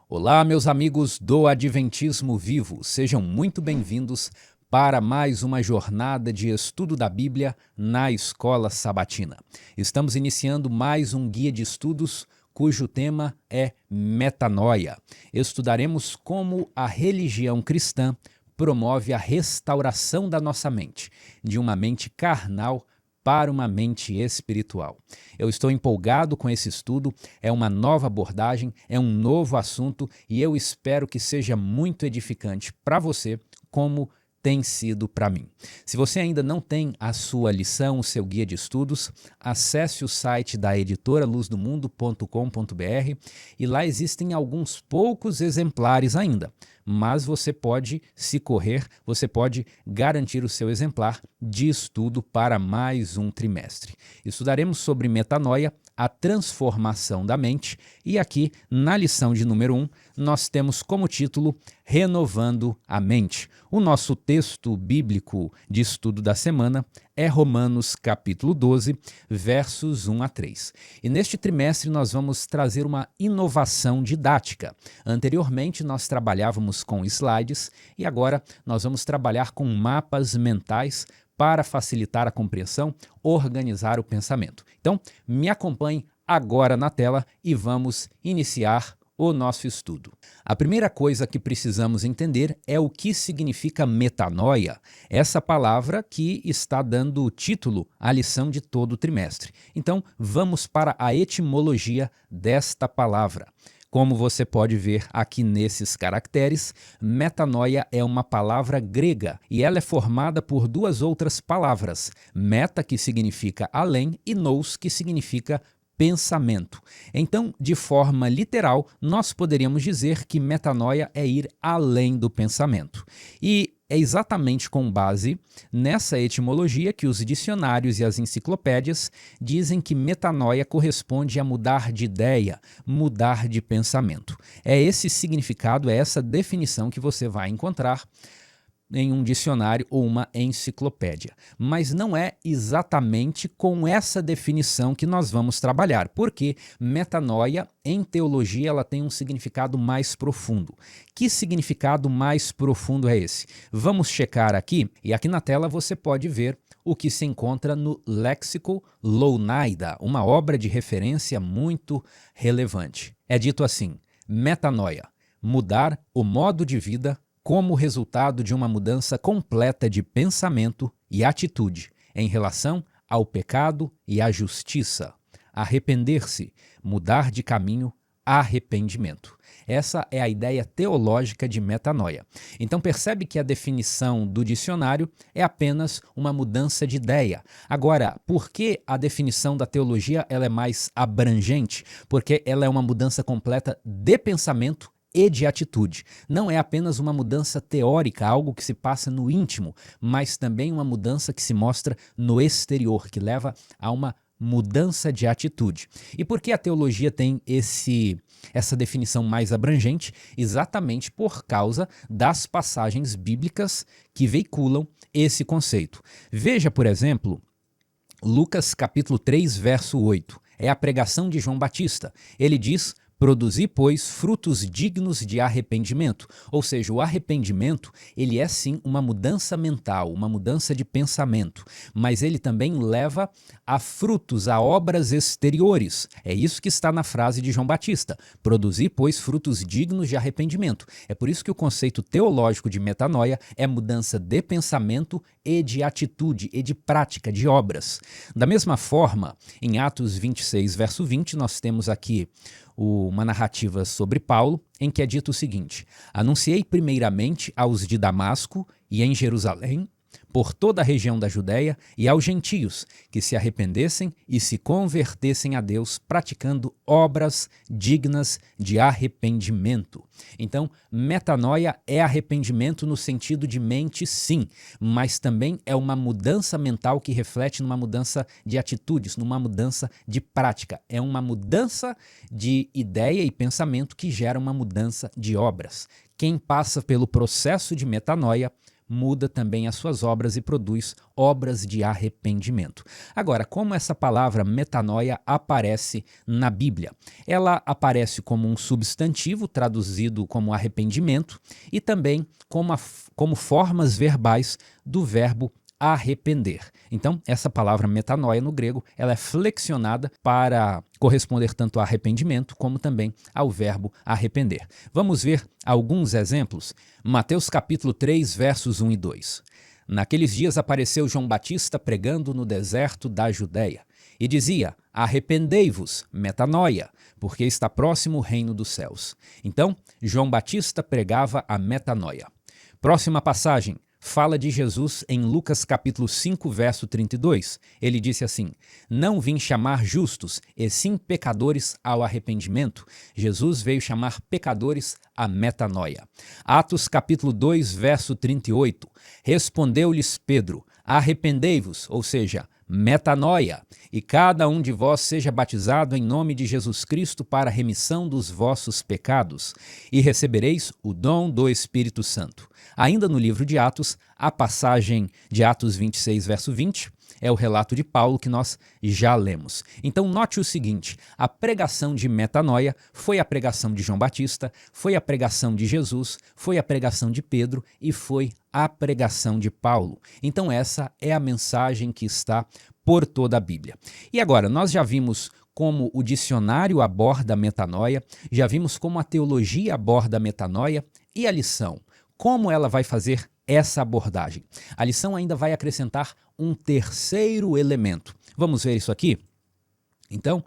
Olá, meus amigos do Adventismo Vivo, sejam muito bem-vindos para mais uma jornada de estudo da Bíblia na Escola Sabatina. Estamos iniciando mais um guia de estudos cujo tema é Metanoia. Estudaremos como a religião cristã promove a restauração da nossa mente, de uma mente carnal para uma mente espiritual. Eu estou empolgado com esse estudo, é uma nova abordagem, é um novo assunto e eu espero que seja muito edificante para você, como tem sido para mim. Se você ainda não tem a sua lição, o seu guia de estudos, acesse o site da editora luzdomundo.com.br e lá existem alguns poucos exemplares ainda. Mas você pode, se correr, você pode garantir o seu exemplar de estudo para mais um trimestre. Estudaremos sobre metanoia, a transformação da mente, e aqui, na lição de número 1, nós temos como título Renovando a Mente. O nosso texto bíblico de estudo da semana é Romanos capítulo 12, versos 1 a 3. E neste trimestre nós vamos trazer uma inovação didática. Anteriormente nós trabalhávamos com slides e agora nós vamos trabalhar com mapas mentais para facilitar a compreensão, organizar o pensamento. Então, me acompanhe agora na tela e vamos iniciar o nosso estudo. A primeira coisa que precisamos entender é o que significa metanoia, essa palavra que está dando título à lição de todo o trimestre. Então, vamos para a etimologia desta palavra. Como você pode ver aqui nesses caracteres, metanoia é uma palavra grega e ela é formada por duas outras palavras, meta, que significa além, e nous, que significa pensamento. Então, de forma literal, nós poderíamos dizer que metanoia é ir além do pensamento. E é exatamente com base nessa etimologia que os dicionários e as enciclopédias dizem que metanoia corresponde a mudar de ideia, mudar de pensamento. É esse significado, é essa definição que você vai encontrar em um dicionário ou uma enciclopédia. Mas não é exatamente com essa definição que nós vamos trabalhar, porque metanoia, em teologia, ela tem um significado mais profundo. Que significado mais profundo é esse? Vamos checar aqui, e aqui na tela você pode ver o que se encontra no Léxico Lounaida, uma obra de referência muito relevante. É dito assim: metanoia, mudar o modo de vida como resultado de uma mudança completa de pensamento e atitude em relação ao pecado e à justiça. Arrepender-se, mudar de caminho, arrependimento. Essa é a ideia teológica de metanoia. Então percebe que a definição do dicionário é apenas uma mudança de ideia. Agora, por que a definição da teologia ela é mais abrangente? Porque ela é uma mudança completa de pensamento e de atitude. Não é apenas uma mudança teórica, algo que se passa no íntimo, mas também uma mudança que se mostra no exterior, que leva a uma mudança de atitude. E por que a teologia tem essa definição mais abrangente? Exatamente por causa das passagens bíblicas que veiculam esse conceito. Veja, por exemplo, Lucas capítulo 3, verso 8. É a pregação de João Batista. Ele diz: produzi, pois, frutos dignos de arrependimento. Ou seja, o arrependimento, ele é sim uma mudança mental, uma mudança de pensamento, mas ele também leva a frutos, a obras exteriores. É isso que está na frase de João Batista: produzi, pois, frutos dignos de arrependimento. É por isso que o conceito teológico de metanoia é mudança de pensamento e de atitude, e de prática, de obras. Da mesma forma, em Atos 26, verso 20, nós temos aqui uma narrativa sobre Paulo, em que é dito o seguinte: anunciei primeiramente aos de Damasco e em Jerusalém por toda a região da Judéia e aos gentios que se arrependessem e se convertessem a Deus, praticando obras dignas de arrependimento. Então, metanoia é arrependimento no sentido de mente, sim, mas também é uma mudança mental que reflete numa mudança de atitudes, numa mudança de prática. É uma mudança de ideia e pensamento que gera uma mudança de obras. Quem passa pelo processo de metanoia muda também as suas obras e produz obras de arrependimento. Agora, como essa palavra metanoia aparece na Bíblia? Ela aparece como um substantivo traduzido como arrependimento e também como formas verbais do verbo arrepender. Então, essa palavra metanoia no grego, ela é flexionada para corresponder tanto a arrependimento como também ao verbo arrepender. Vamos ver alguns exemplos? Mateus capítulo 3, versos 1 e 2. Naqueles dias apareceu João Batista pregando no deserto da Judéia e dizia: arrependei-vos, metanoia, porque está próximo o reino dos céus. Então, João Batista pregava a metanoia. Próxima passagem. Fala de Jesus em Lucas capítulo 5, verso 32. Ele disse assim: não vim chamar justos, e sim pecadores ao arrependimento. Jesus veio chamar pecadores à metanoia. Atos capítulo 2, verso 38. Respondeu-lhes Pedro: arrependei-vos, ou seja, metanoia, e cada um de vós seja batizado em nome de Jesus Cristo para a remissão dos vossos pecados, e recebereis o dom do Espírito Santo. Ainda no livro de Atos, a passagem de Atos 26, verso 20, é o relato de Paulo que nós já lemos. Então note o seguinte, a pregação de metanoia foi a pregação de João Batista, foi a pregação de Jesus, foi a pregação de Pedro e foi a pregação de Paulo. Então essa é a mensagem que está por toda a Bíblia. E agora, nós já vimos como o dicionário aborda a metanoia, já vimos como a teologia aborda a metanoia e a lição. Como ela vai fazer essa abordagem? A lição ainda vai acrescentar um terceiro elemento. Vamos ver isso aqui? Então,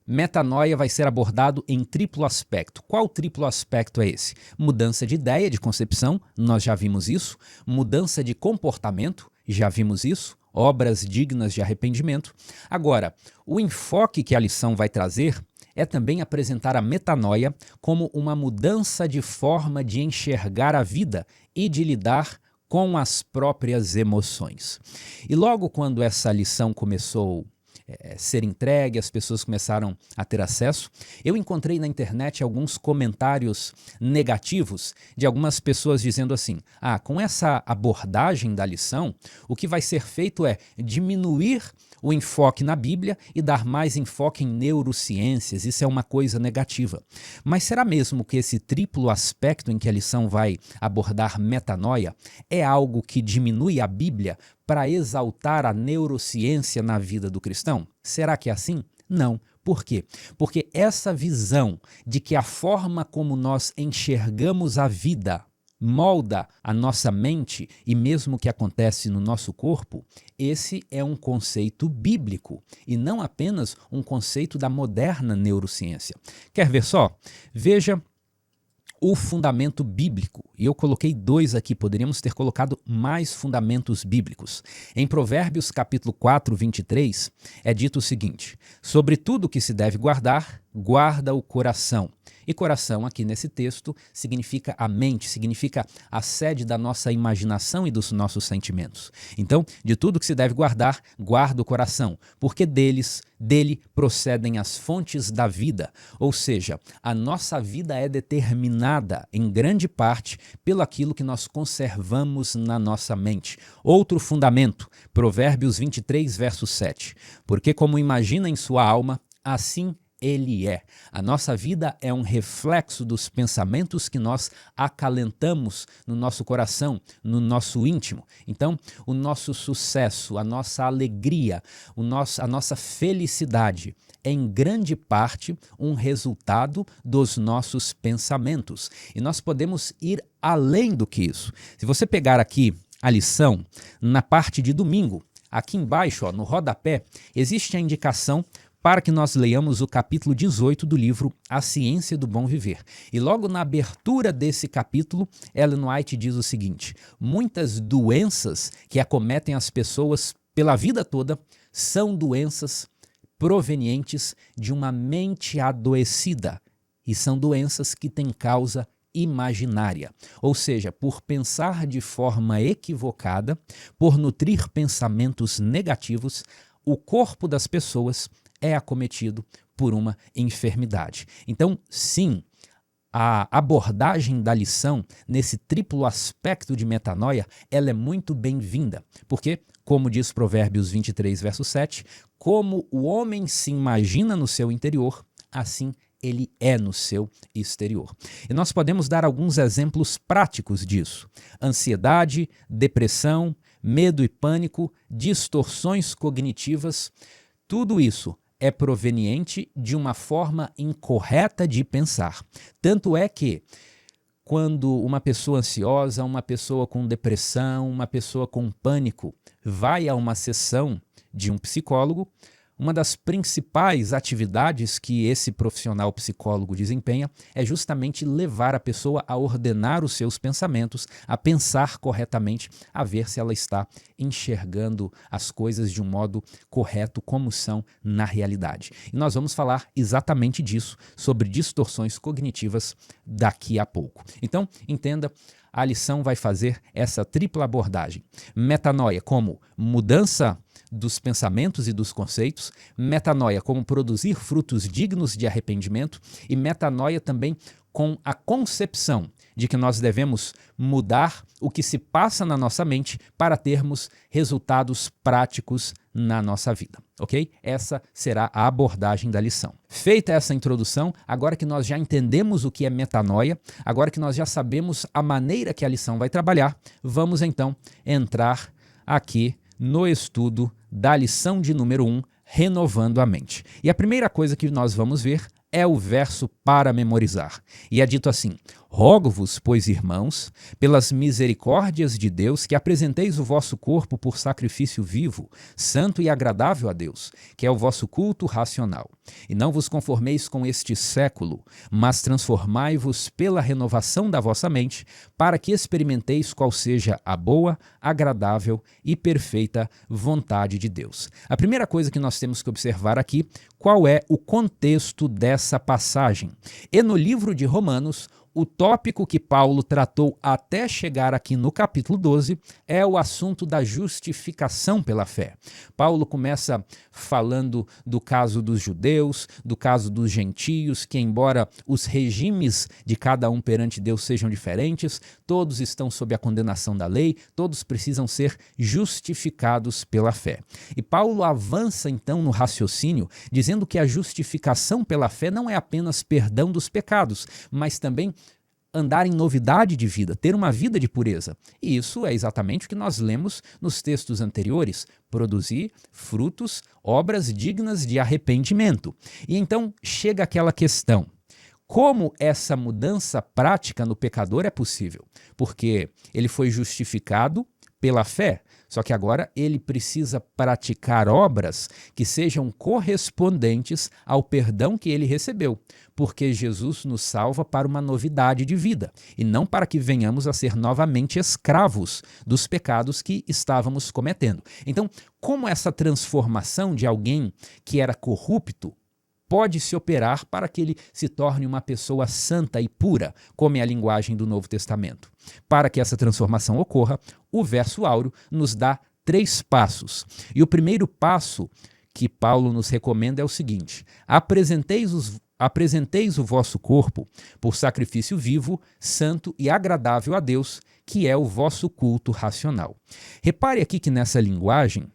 metanoia vai ser abordado em triplo aspecto. Qual triplo aspecto é esse? Mudança de ideia, de concepção, nós já vimos isso. Mudança de comportamento, já vimos isso. Obras dignas de arrependimento. Agora, o enfoque que a lição vai trazer é também apresentar a metanoia como uma mudança de forma de enxergar a vida e de lidar com as próprias emoções. E logo quando essa lição começou a ser entregue, as pessoas começaram a ter acesso, eu encontrei na internet alguns comentários negativos de algumas pessoas dizendo assim: com essa abordagem da lição, o que vai ser feito é diminuir o enfoque na Bíblia e dar mais enfoque em neurociências. Isso é uma coisa negativa. Mas será mesmo que esse triplo aspecto em que a lição vai abordar metanoia é algo que diminui a Bíblia para exaltar a neurociência na vida do cristão? Será que é assim? Não. Por quê? Porque essa visão de que a forma como nós enxergamos a vida molda a nossa mente e mesmo o que acontece no nosso corpo, esse é um conceito bíblico e não apenas um conceito da moderna neurociência. Quer ver só? Veja o fundamento bíblico. E eu coloquei 2 aqui, poderíamos ter colocado mais fundamentos bíblicos. Em Provérbios capítulo 4, 23, é dito o seguinte: sobre tudo que se deve guardar, guarda o coração. E coração aqui nesse texto significa a mente, significa a sede da nossa imaginação e dos nossos sentimentos. Então, de tudo que se deve guardar, guarda o coração, porque dele procedem as fontes da vida. Ou seja, a nossa vida é determinada em grande parte pelo aquilo que nós conservamos na nossa mente. Outro fundamento, Provérbios 23, verso 7. Porque como imagina em sua alma, assim ele é. A nossa vida é um reflexo dos pensamentos que nós acalentamos no nosso coração, no nosso íntimo. Então, o nosso sucesso, a nossa alegria, a nossa felicidade é em grande parte um resultado dos nossos pensamentos. E nós podemos ir além do que isso. Se você pegar aqui a lição, na parte de domingo, aqui embaixo, no rodapé, existe a indicação para que nós leiamos o capítulo 18 do livro A Ciência do Bom Viver. E logo na abertura desse capítulo, Ellen White diz o seguinte: muitas doenças que acometem as pessoas pela vida toda são doenças provenientes de uma mente adoecida, e são doenças que têm causa imaginária, ou seja, por pensar de forma equivocada, por nutrir pensamentos negativos, o corpo das pessoas é acometido por uma enfermidade. Então, sim, a abordagem da lição nesse triplo aspecto de metanoia, ela é muito bem-vinda, porque, como diz Provérbios 23, verso 7, como o homem se imagina no seu interior, assim ele é no seu exterior. E nós podemos dar alguns exemplos práticos disso: ansiedade, depressão, medo e pânico, distorções cognitivas, tudo isso é proveniente de uma forma incorreta de pensar. Tanto é que, quando uma pessoa ansiosa, uma pessoa com depressão, uma pessoa com pânico vai a uma sessão de um psicólogo, uma das principais atividades que esse profissional psicólogo desempenha é justamente levar a pessoa a ordenar os seus pensamentos, a pensar corretamente, a ver se ela está enxergando as coisas de um modo correto, como são na realidade. E nós vamos falar exatamente disso, sobre distorções cognitivas, daqui a pouco. Então, entenda, a lição vai fazer essa tripla abordagem: metanoia como mudança dos pensamentos e dos conceitos, metanoia como produzir frutos dignos de arrependimento e metanoia também com a concepção de que nós devemos mudar o que se passa na nossa mente para termos resultados práticos na nossa vida, ok? Essa será a abordagem da lição. Feita essa introdução, agora que nós já entendemos o que é metanoia, agora que nós já sabemos a maneira que a lição vai trabalhar, vamos então entrar aqui no estudo da lição de número 1, renovando a mente. E a primeira coisa que nós vamos ver é o verso para memorizar. E é dito assim: rogo-vos, pois, irmãos, pelas misericórdias de Deus, que apresenteis o vosso corpo por sacrifício vivo, santo e agradável a Deus, que é o vosso culto racional. E não vos conformeis com este século, mas transformai-vos pela renovação da vossa mente, para que experimenteis qual seja a boa, agradável e perfeita vontade de Deus. A primeira coisa que nós temos que observar aqui, qual é o contexto dessa passagem. E no livro de Romanos, o tópico que Paulo tratou até chegar aqui no capítulo 12 é o assunto da justificação pela fé. Paulo começa falando do caso dos judeus, do caso dos gentios, que embora os regimes de cada um perante Deus sejam diferentes, todos estão sob a condenação da lei, todos precisam ser justificados pela fé. E Paulo avança então no raciocínio, dizendo que a justificação pela fé não é apenas perdão dos pecados, mas também andar em novidade de vida, ter uma vida de pureza. E isso é exatamente o que nós lemos nos textos anteriores: produzir frutos, obras dignas de arrependimento. E então chega aquela questão: como essa mudança prática no pecador é possível? Porque ele foi justificado pela fé, só que agora ele precisa praticar obras que sejam correspondentes ao perdão que ele recebeu, porque Jesus nos salva para uma novidade de vida e não para que venhamos a ser novamente escravos dos pecados que estávamos cometendo. Então, como essa transformação de alguém que era corrupto pode se operar para que ele se torne uma pessoa santa e pura, como é a linguagem do Novo Testamento? Para que essa transformação ocorra, o verso áureo nos dá 3 passos. E o primeiro passo que Paulo nos recomenda é o seguinte: apresenteis o vosso corpo por sacrifício vivo, santo e agradável a Deus, que é o vosso culto racional. Repare aqui que nessa linguagem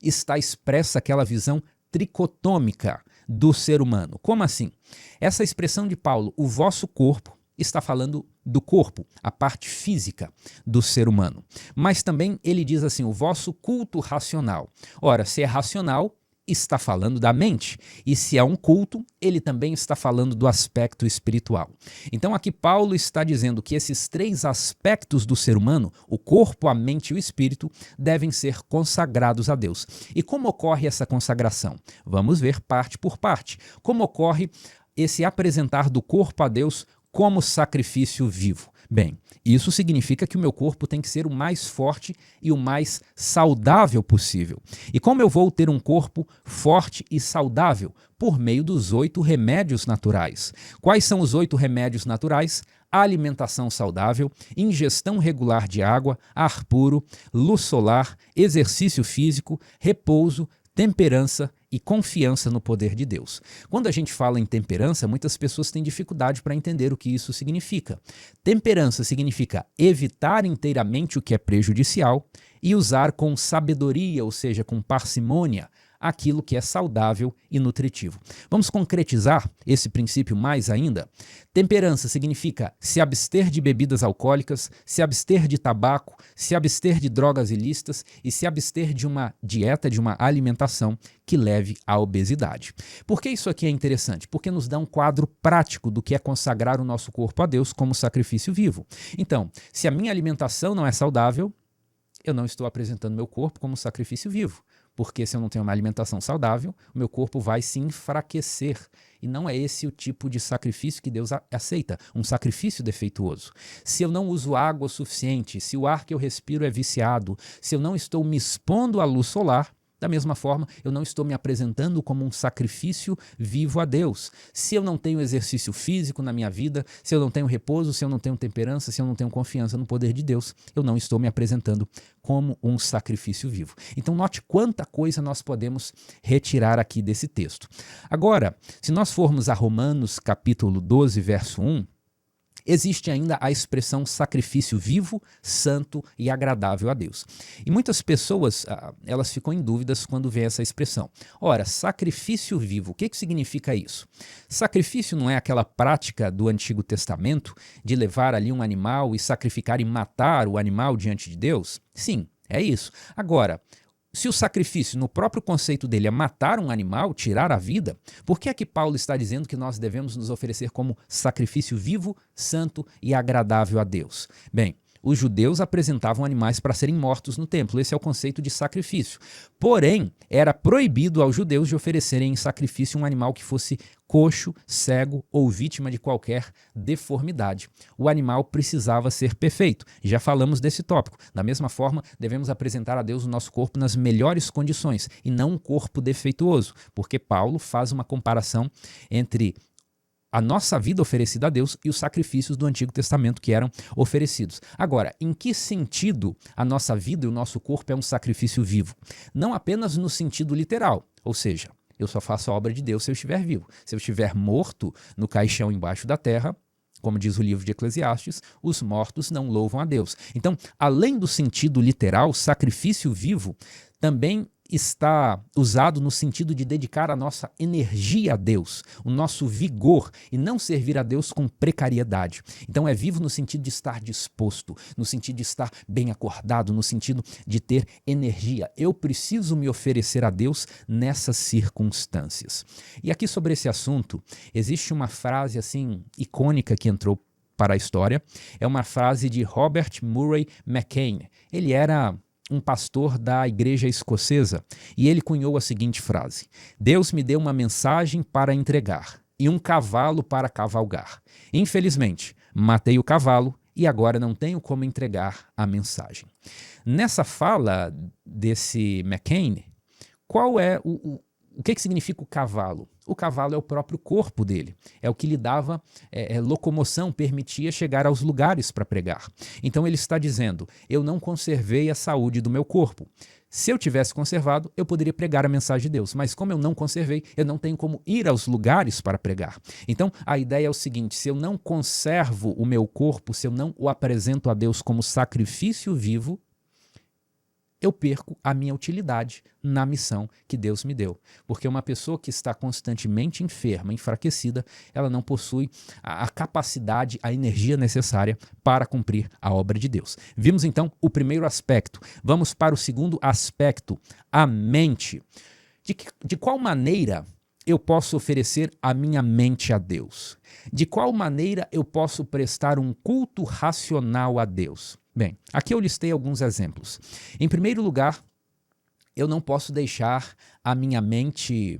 está expressa aquela visão tricotômica do ser humano. Como assim? Essa expressão de Paulo, o vosso corpo, está falando do corpo, a parte física do ser humano. Mas também ele diz assim, o vosso culto racional. Ora, se é racional, está falando da mente. E se é um culto, ele também está falando do aspecto espiritual. Então aqui Paulo está dizendo que esses três aspectos do ser humano, o corpo, a mente e o espírito, devem ser consagrados a Deus. E como ocorre essa consagração? Vamos ver parte por parte. Como ocorre esse apresentar do corpo a Deus como sacrifício vivo? Bem, isso significa que o meu corpo tem que ser o mais forte e o mais saudável possível. E como eu vou ter um corpo forte e saudável? Por meio dos 8 remédios naturais. Quais são os 8 remédios naturais? Alimentação saudável, ingestão regular de água, ar puro, luz solar, exercício físico, repouso, temperança e confiança no poder de Deus. Quando a gente fala em temperança, muitas pessoas têm dificuldade para entender o que isso significa. Temperança significa evitar inteiramente o que é prejudicial e usar com sabedoria, ou seja, com parcimônia, aquilo que é saudável e nutritivo. Vamos concretizar esse princípio mais ainda? Temperança significa se abster de bebidas alcoólicas, se abster de tabaco, se abster de drogas ilícitas e se abster de uma dieta, de uma alimentação que leve à obesidade. Por que isso aqui é interessante? Porque nos dá um quadro prático do que é consagrar o nosso corpo a Deus como sacrifício vivo. Então, se a minha alimentação não é saudável, eu não estou apresentando meu corpo como sacrifício vivo. Porque se eu não tenho uma alimentação saudável, o meu corpo vai se enfraquecer. E não é esse o tipo de sacrifício que Deus aceita, um sacrifício defeituoso. Se eu não uso água suficiente, se o ar que eu respiro é viciado, se eu não estou me expondo à luz solar, da mesma forma, eu não estou me apresentando como um sacrifício vivo a Deus. Se eu não tenho exercício físico na minha vida, se eu não tenho repouso, se eu não tenho temperança, se eu não tenho confiança no poder de Deus, eu não estou me apresentando como um sacrifício vivo. Então note quanta coisa nós podemos retirar aqui desse texto. Agora, se nós formos a Romanos capítulo 12, verso 1, existe ainda a expressão sacrifício vivo, santo e agradável a Deus. E muitas pessoas, elas ficam em dúvidas quando vê essa expressão. Ora, sacrifício vivo, o que significa isso? Sacrifício não é aquela prática do Antigo Testamento de levar ali um animal e sacrificar e matar o animal diante de Deus? Sim, é isso. Agora, se o sacrifício, no próprio conceito dele, é matar um animal, tirar a vida, por que é que Paulo está dizendo que nós devemos nos oferecer como sacrifício vivo, santo e agradável a Deus? Bem, os judeus apresentavam animais para serem mortos no templo. Esse é o conceito de sacrifício. Porém, era proibido aos judeus de oferecerem em sacrifício um animal que fosse coxo, cego ou vítima de qualquer deformidade. O animal precisava ser perfeito. Já falamos desse tópico. Da mesma forma, devemos apresentar a Deus o nosso corpo nas melhores condições e não um corpo defeituoso, porque Paulo faz uma comparação entre a nossa vida oferecida a Deus e os sacrifícios do Antigo Testamento que eram oferecidos. Agora, em que sentido a nossa vida e o nosso corpo é um sacrifício vivo? Não apenas no sentido literal, ou seja, eu só faço a obra de Deus se eu estiver vivo. Se eu estiver morto no caixão embaixo da terra, como diz o livro de Eclesiastes, os mortos não louvam a Deus. Então, além do sentido literal, sacrifício vivo também está usado no sentido de dedicar a nossa energia a Deus, o nosso vigor, e não servir a Deus com precariedade. Então é vivo no sentido de estar disposto, no sentido de estar bem acordado, no sentido de ter energia. Eu preciso me oferecer a Deus nessas circunstâncias. E aqui sobre esse assunto, existe uma frase assim icônica que entrou para a história. É uma frase de Robert Murray McCain. Ele era um pastor da igreja escocesa, e ele cunhou a seguinte frase: Deus me deu uma mensagem para entregar e um cavalo para cavalgar. Infelizmente, matei o cavalo e agora não tenho como entregar a mensagem. Nessa fala desse McCain, qual é o que significa o cavalo? O cavalo é o próprio corpo dele, é o que lhe dava locomoção, permitia chegar aos lugares para pregar. Então ele está dizendo, eu não conservei a saúde do meu corpo. Se eu tivesse conservado, eu poderia pregar a mensagem de Deus, mas como eu não conservei, eu não tenho como ir aos lugares para pregar. Então a ideia é o seguinte, se eu não conservo o meu corpo, se eu não o apresento a Deus como sacrifício vivo, eu perco a minha utilidade na missão que Deus me deu. Porque uma pessoa que está constantemente enferma, enfraquecida, ela não possui a capacidade, a energia necessária para cumprir a obra de Deus. Vimos então o primeiro aspecto. Vamos para o segundo aspecto, a mente. De qual maneira eu posso oferecer a minha mente a Deus? De qual maneira eu posso prestar um culto racional a Deus? Bem, aqui eu listei alguns exemplos. Em primeiro lugar, eu não posso deixar a minha mente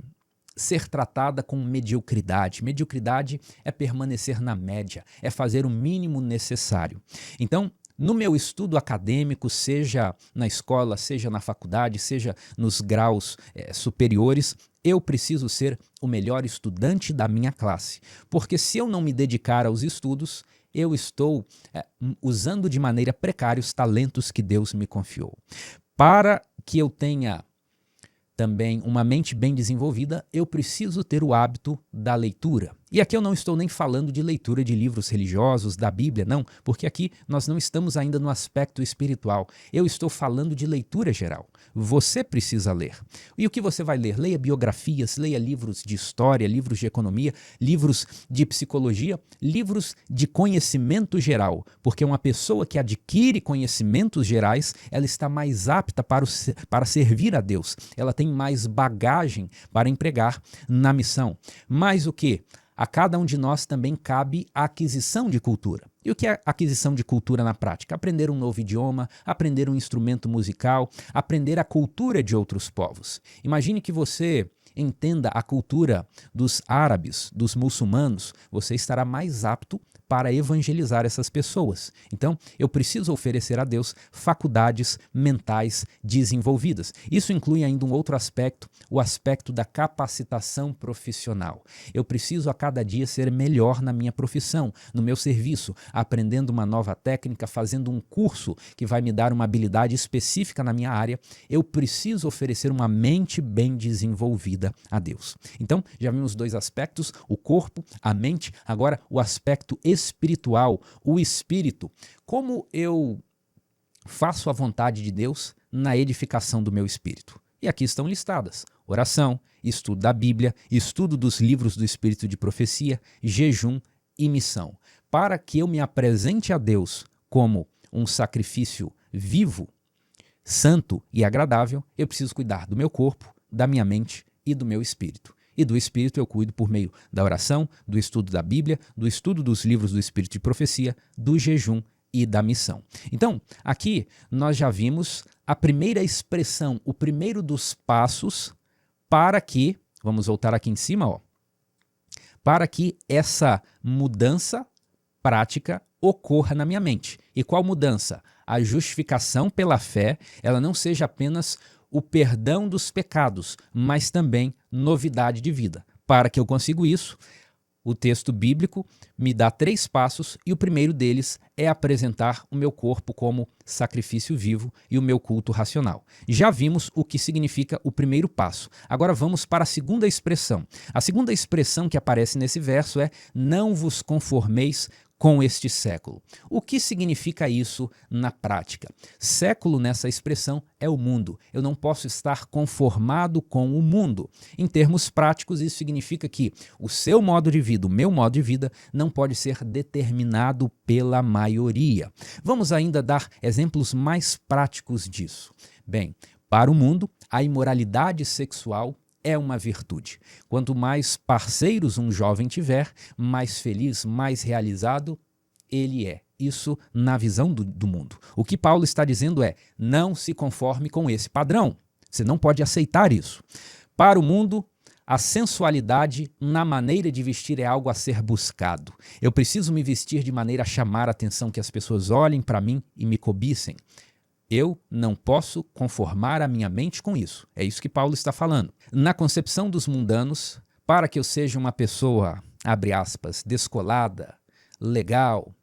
ser tratada com mediocridade. Mediocridade é permanecer na média, é fazer o mínimo necessário. Então, no meu estudo acadêmico, seja na escola, seja na faculdade, seja nos graus superiores, eu preciso ser o melhor estudante da minha classe. Porque se eu não me dedicar aos estudos, eu estou usando de maneira precária os talentos que Deus me confiou. Para que eu tenha também uma mente bem desenvolvida, eu preciso ter o hábito da leitura. E aqui eu não estou nem falando de leitura de livros religiosos, da Bíblia, não, porque aqui nós não estamos ainda no aspecto espiritual. Eu estou falando de leitura geral. Você precisa ler. E o que você vai ler? Leia biografias, leia livros de história, livros de economia, livros de psicologia, livros de conhecimento geral, porque uma pessoa que adquire conhecimentos gerais, ela está mais apta para servir a Deus. Ela tem mais bagagem para empregar na missão. Mais o que? A cada um de nós também cabe a aquisição de cultura. E o que é aquisição de cultura na prática? Aprender um novo idioma, aprender um instrumento musical, aprender a cultura de outros povos. Imagine que você entenda a cultura dos árabes, dos muçulmanos, você estará mais apto para evangelizar essas pessoas. Então, eu preciso oferecer a Deus faculdades mentais desenvolvidas. Isso inclui ainda um outro aspecto, o aspecto da capacitação profissional. Eu preciso a cada dia ser melhor na minha profissão, no meu serviço, aprendendo uma nova técnica, fazendo um curso que vai me dar uma habilidade específica na minha área. Eu preciso oferecer uma mente bem desenvolvida a Deus. Então, já vimos dois aspectos, o corpo, a mente, agora o aspecto espiritual, o espírito. Como eu faço a vontade de Deus na edificação do meu espírito? E aqui estão listadas: oração, estudo da Bíblia, estudo dos livros do Espírito de profecia, jejum e missão. Para que eu me apresente a Deus como um sacrifício vivo, santo e agradável, eu preciso cuidar do meu corpo, da minha mente e do meu espírito. E do espírito eu cuido por meio da oração, do estudo da Bíblia, do estudo dos livros do Espírito de profecia, do jejum e da missão. Então, aqui nós já vimos a primeira expressão, o primeiro dos passos para que, vamos voltar aqui em cima, para que essa mudança prática ocorra na minha mente. E qual mudança? A justificação pela fé, ela não seja apenas o perdão dos pecados, mas também novidade de vida. Para que eu consiga isso, o texto bíblico me dá 3 passos e o primeiro deles é apresentar o meu corpo como sacrifício vivo e o meu culto racional. Já vimos o que significa o primeiro passo. Agora vamos para a segunda expressão. A segunda expressão que aparece nesse verso é: não vos conformeis com este século. O que significa isso na prática? Século nessa expressão é o mundo. Eu não posso estar conformado com o mundo. Em termos práticos, isso significa que o seu modo de vida, o meu modo de vida, não pode ser determinado pela maioria. Vamos ainda dar exemplos mais práticos disso. Bem, para o mundo, a imoralidade sexual é uma virtude. Quanto mais parceiros um jovem tiver, mais feliz, mais realizado ele é. Isso na visão do mundo. O que Paulo está dizendo é: não se conforme com esse padrão. Você não pode aceitar isso. Para o mundo, a sensualidade na maneira de vestir é algo a ser buscado. Eu preciso me vestir de maneira a chamar a atenção, que as pessoas olhem para mim e me cobicem. Eu não posso conformar a minha mente com isso. É isso que Paulo está falando. Na concepção dos mundanos, para que eu seja uma pessoa, abre aspas, descolada, legal,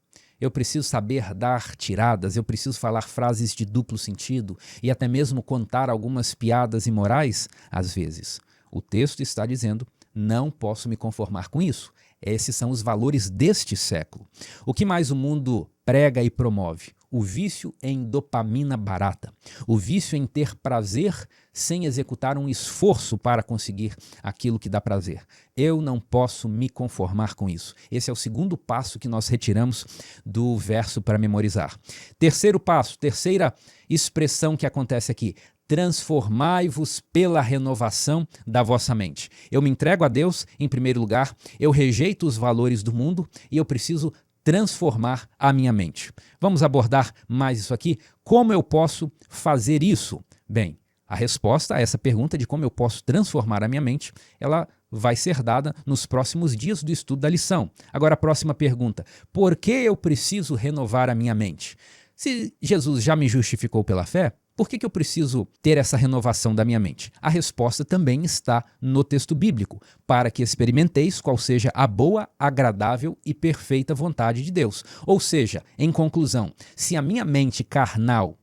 eu preciso saber dar tiradas, eu preciso falar frases de duplo sentido e até mesmo contar algumas piadas imorais, às vezes. O texto está dizendo: não posso me conformar com isso. Esses são os valores deste século. O que mais o mundo prega e promove? O vício em dopamina barata, o vício em ter prazer sem executar um esforço para conseguir aquilo que dá prazer. Eu não posso me conformar com isso. Esse é o segundo passo que nós retiramos do verso para memorizar. Terceiro passo, terceira expressão que acontece aqui: transformai-vos pela renovação da vossa mente. Eu me entrego a Deus, em primeiro lugar, eu rejeito os valores do mundo e eu preciso transformar a minha mente. Vamos abordar mais isso aqui? Como eu posso fazer isso? Bem, a resposta a essa pergunta de como eu posso transformar a minha mente, ela vai ser dada nos próximos dias do estudo da lição. Agora, a próxima pergunta: por que eu preciso renovar a minha mente? Se Jesus já me justificou pela fé, por que eu preciso ter essa renovação da minha mente? A resposta também está no texto bíblico, para que experimenteis qual seja a boa, agradável e perfeita vontade de Deus. Ou seja, em conclusão, se a minha mente carnal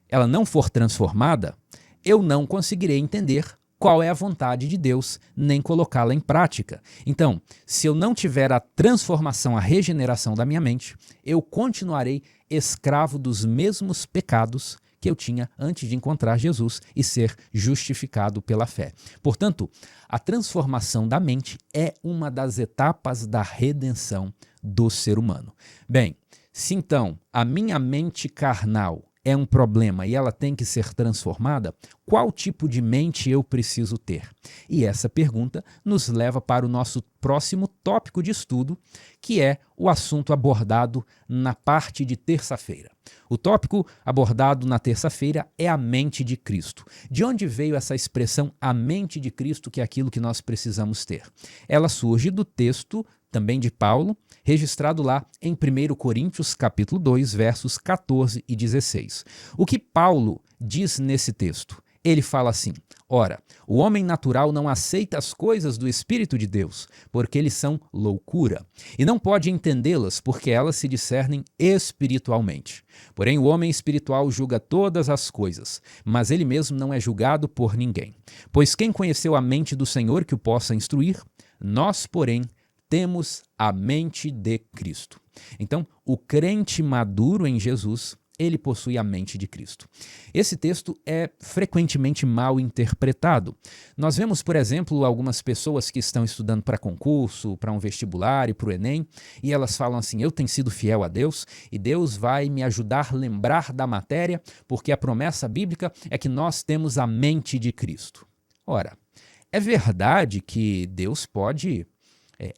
ela não for transformada, eu não conseguirei entender qual é a vontade de Deus, nem colocá-la em prática. Então, se eu não tiver a transformação, a regeneração da minha mente, eu continuarei escravo dos mesmos pecados que eu tinha antes de encontrar Jesus e ser justificado pela fé. Portanto, a transformação da mente é uma das etapas da redenção do ser humano. Bem, se então a minha mente carnal é um problema e ela tem que ser transformada, qual tipo de mente eu preciso ter? E essa pergunta nos leva para o nosso próximo tópico de estudo, que é o assunto abordado na parte de terça-feira. O tópico abordado na terça-feira é a mente de Cristo. De onde veio essa expressão, a mente de Cristo, que é aquilo que nós precisamos ter? Ela surge do texto também de Paulo, registrado lá em 1 Coríntios capítulo 2, versos 14 e 16. O que Paulo diz nesse texto? Ele fala assim: ora, o homem natural não aceita as coisas do Espírito de Deus, porque eles são loucura, e não pode entendê-las, porque elas se discernem espiritualmente. Porém, o homem espiritual julga todas as coisas, mas ele mesmo não é julgado por ninguém. Pois quem conheceu a mente do Senhor que o possa instruir? Nós, porém, temos a mente de Cristo. Então, o crente maduro em Jesus, ele possui a mente de Cristo. Esse texto é frequentemente mal interpretado. Nós vemos, por exemplo, algumas pessoas que estão estudando para concurso, para um vestibular e para o Enem, e elas falam assim: eu tenho sido fiel a Deus e Deus vai me ajudar a lembrar da matéria, porque a promessa bíblica é que nós temos a mente de Cristo. Ora, é verdade que Deus pode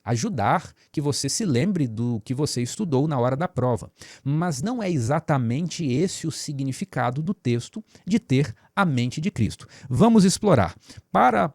ajudar que você se lembre do que você estudou na hora da prova. Mas não é exatamente esse o significado do texto de ter a mente de Cristo. Vamos explorar. Para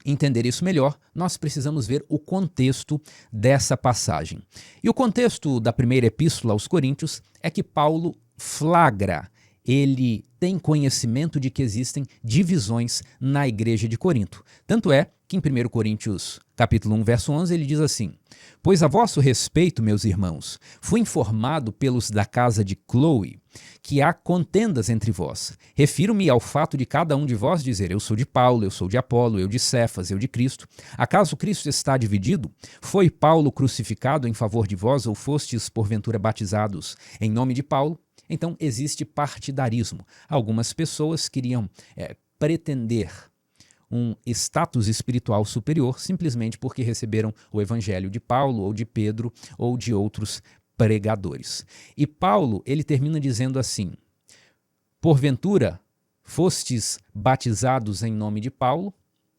entender isso melhor, nós precisamos ver o contexto dessa passagem. E o contexto da primeira epístola aos Coríntios é que Paulo flagra, ele tem conhecimento de que existem divisões na igreja de Corinto. Tanto é que em 1 Coríntios capítulo 1, verso 11, ele diz assim: pois a vosso respeito, meus irmãos, fui informado pelos da casa de Cloe que há contendas entre vós. Refiro-me ao fato de cada um de vós dizer: eu sou de Paulo, eu sou de Apolo, eu de Cefas, eu de Cristo. Acaso Cristo está dividido? Foi Paulo crucificado em favor de vós, ou fostes porventura batizados em nome de Paulo? Então existe partidarismo. Algumas pessoas queriam pretender um status espiritual superior simplesmente porque receberam o evangelho de Paulo ou de Pedro ou de outros pregadores. E Paulo, ele termina dizendo assim: porventura fostes batizados em nome de Paulo?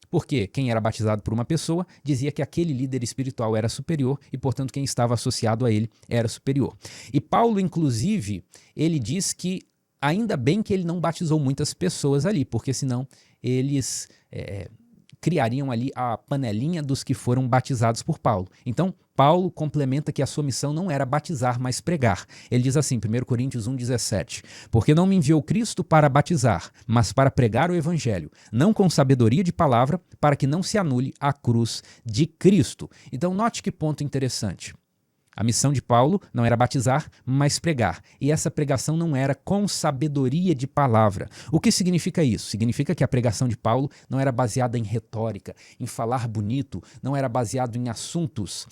Porque quem era batizado por uma pessoa dizia que aquele líder espiritual era superior e, portanto, quem estava associado a ele era superior. E Paulo, inclusive, ele diz que ainda bem que ele não batizou muitas pessoas ali, porque senão eles criariam ali a panelinha dos que foram batizados por Paulo. Então, Paulo complementa que a sua missão não era batizar, mas pregar. Ele diz assim, 1 Coríntios 1,17, porque não me enviou Cristo para batizar, mas para pregar o evangelho, não com sabedoria de palavra, para que não se anule a cruz de Cristo. Então, note que ponto interessante. A missão de Paulo não era batizar, mas pregar. E essa pregação não era com sabedoria de palavra. O que significa isso? Significa que a pregação de Paulo não era baseada em retórica, em falar bonito, não era baseado em assuntos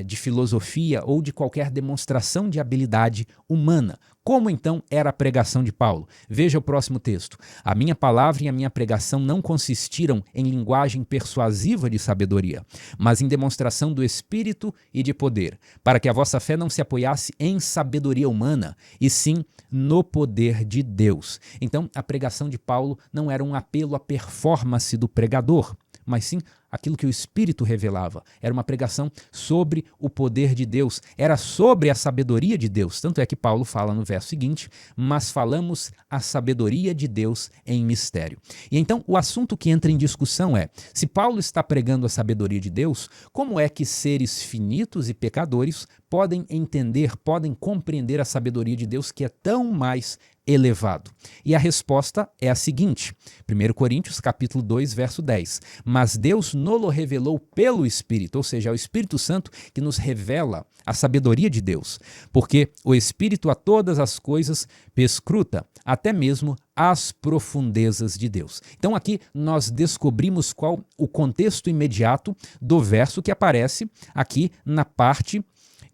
de filosofia ou de qualquer demonstração de habilidade humana, Como então era a pregação de Paulo? Veja o próximo texto. A minha palavra e a minha pregação não consistiram em linguagem persuasiva de sabedoria, mas em demonstração do Espírito e de poder, para que a vossa fé não se apoiasse em sabedoria humana, e sim no poder de Deus. Então, a pregação de Paulo não era um apelo à performance do pregador, mas sim aquilo que o Espírito revelava. Era uma pregação sobre o poder de Deus, era sobre a sabedoria de Deus. Tanto é que Paulo fala no verso seguinte, mas falamos a sabedoria de Deus em mistério. E então o assunto que entra em discussão é, se Paulo está pregando a sabedoria de Deus, como é que seres finitos e pecadores podem entender, podem compreender a sabedoria de Deus que é tão mais elevado? E a resposta é a seguinte, 1 Coríntios capítulo 2, verso 10. Mas Deus nolo revelou pelo Espírito, ou seja, é o Espírito Santo que nos revela a sabedoria de Deus, porque o Espírito a todas as coisas perscruta, até mesmo as profundezas de Deus. Então aqui nós descobrimos qual o contexto imediato do verso que aparece aqui na parte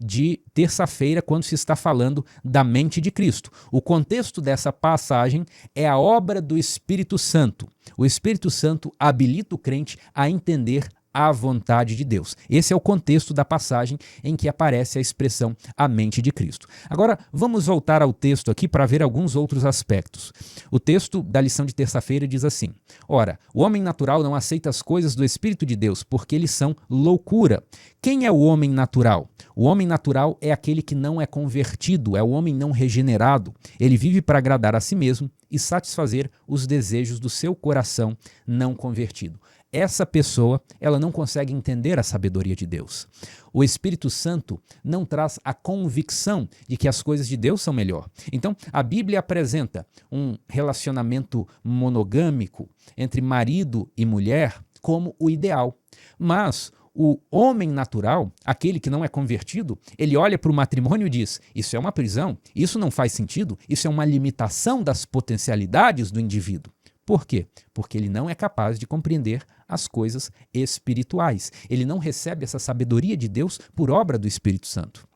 de terça-feira, quando se está falando da mente de Cristo. O contexto dessa passagem é a obra do Espírito Santo. O Espírito Santo habilita o crente a entender a vontade de Deus. Esse é o contexto da passagem em que aparece a expressão a mente de Cristo. Agora, vamos voltar ao texto aqui para ver alguns outros aspectos. O texto da lição de terça-feira diz assim: ora, o homem natural não aceita as coisas do Espírito de Deus, porque eles são loucura. Quem é o homem natural? O homem natural é aquele que não é convertido, é o homem não regenerado. Ele vive para agradar a si mesmo e satisfazer os desejos do seu coração não convertido. Essa pessoa, ela não consegue entender a sabedoria de Deus. O Espírito Santo não traz a convicção de que as coisas de Deus são melhor. Então, a Bíblia apresenta um relacionamento monogâmico entre marido e mulher como o ideal. Mas o homem natural, aquele que não é convertido, ele olha para o matrimônio e diz, isso é uma prisão, isso não faz sentido, isso é uma limitação das potencialidades do indivíduo. Por quê? Porque ele não é capaz de compreender as coisas espirituais. Ele não recebe essa sabedoria de Deus por obra do Espírito Santo.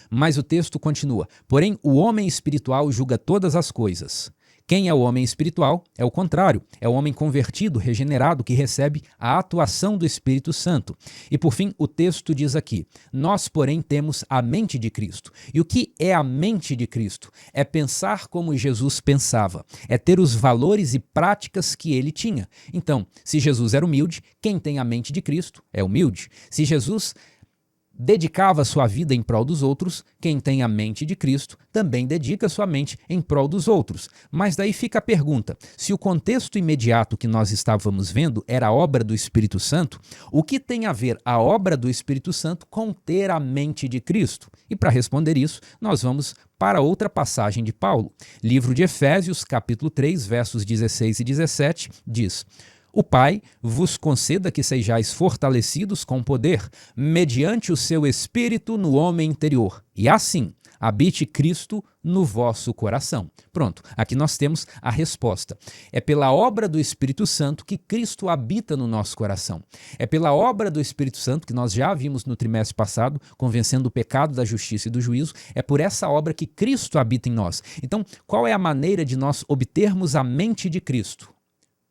Mas o texto continua, porém o homem espiritual julga todas as coisas. Quem é o homem espiritual? É o contrário, é o homem convertido, regenerado, que recebe a atuação do Espírito Santo. E por fim, o texto diz aqui, nós, porém, temos a mente de Cristo. E o que é a mente de Cristo? É pensar como Jesus pensava, é ter os valores e práticas que ele tinha. Então, se Jesus era humilde, quem tem a mente de Cristo é humilde. Se Jesus dedicava sua vida em prol dos outros, quem tem a mente de Cristo também dedica sua mente em prol dos outros. Mas daí fica a pergunta, se o contexto imediato que nós estávamos vendo era a obra do Espírito Santo, o que tem a ver a obra do Espírito Santo com ter a mente de Cristo? E para responder isso, nós vamos para outra passagem de Paulo. Livro de Efésios, capítulo 3, versos 16 e 17, diz: o Pai vos conceda que sejais fortalecidos com poder, mediante o seu Espírito no homem interior, e assim habite Cristo no vosso coração. Pronto, aqui nós temos a resposta. É pela obra do Espírito Santo que Cristo habita no nosso coração. É pela obra do Espírito Santo, que nós já vimos no trimestre passado, convencendo o pecado, da justiça e do juízo, é por essa obra que Cristo habita em nós. Então, qual é a maneira de nós obtermos a mente de Cristo?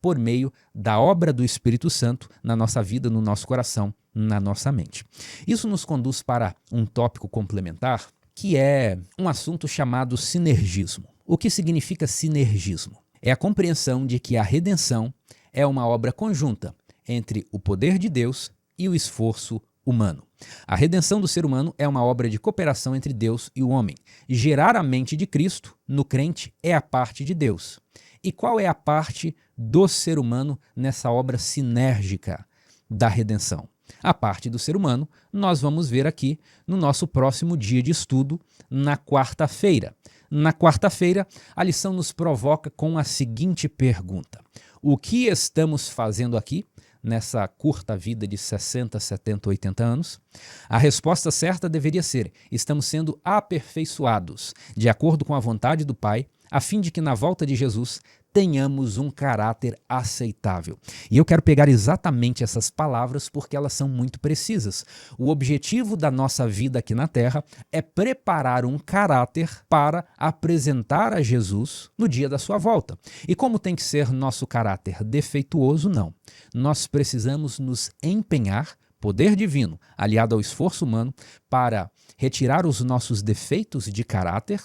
Por meio da obra do Espírito Santo na nossa vida, no nosso coração, na nossa mente. Isso nos conduz para um tópico complementar, que é um assunto chamado sinergismo. O que significa sinergismo? É a compreensão de que a redenção é uma obra conjunta entre o poder de Deus e o esforço humano. A redenção do ser humano é uma obra de cooperação entre Deus e o homem. Gerar a mente de Cristo no crente é a parte de Deus. E qual é a parte do ser humano nessa obra sinérgica da redenção? A parte do ser humano nós vamos ver aqui no nosso próximo dia de estudo, na quarta-feira. Na quarta-feira, a lição nos provoca com a seguinte pergunta: o que estamos fazendo aqui nessa curta vida de 60, 70, 80 anos? A resposta certa deveria ser: estamos sendo aperfeiçoados, de acordo com a vontade do Pai, a fim de que na volta de Jesus tenhamos um caráter aceitável. E eu quero pegar exatamente essas palavras porque elas são muito precisas. O objetivo da nossa vida aqui na Terra é preparar um caráter para apresentar a Jesus no dia da sua volta. E como tem que ser nosso caráter defeituoso? Não. Nós precisamos nos empenhar, poder divino, aliado ao esforço humano, para retirar os nossos defeitos de caráter.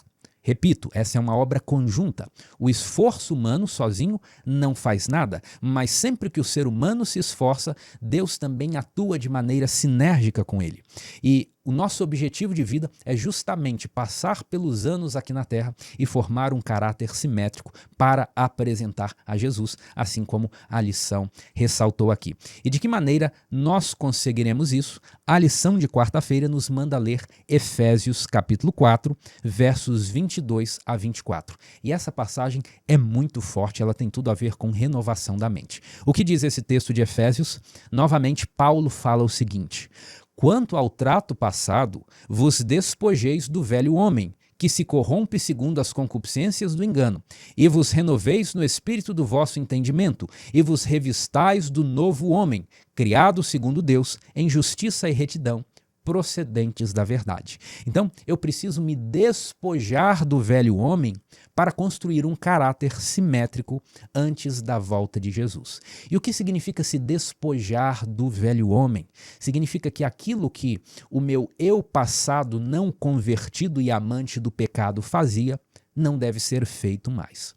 Repito, essa é uma obra conjunta. O esforço humano sozinho não faz nada, mas sempre que o ser humano se esforça, Deus também atua de maneira sinérgica com ele. E o nosso objetivo de vida é justamente passar pelos anos aqui na Terra e formar um caráter simétrico para apresentar a Jesus, assim como a lição ressaltou aqui. E de que maneira nós conseguiremos isso? A lição de quarta-feira nos manda ler Efésios capítulo 4, versos 22 a 24. E essa passagem é muito forte, ela tem tudo a ver com renovação da mente. O que diz esse texto de Efésios? Novamente, Paulo fala o seguinte: quanto ao trato passado, vos despojeis do velho homem, que se corrompe segundo as concupiscências do engano, e vos renoveis no espírito do vosso entendimento, e vos revistais do novo homem, criado segundo Deus, em justiça e retidão, procedentes da verdade. Então, eu preciso me despojar do velho homem para construir um caráter simétrico antes da volta de Jesus. E o que significa se despojar do velho homem? Significa que aquilo que o meu eu passado não convertido e amante do pecado fazia, não deve ser feito mais.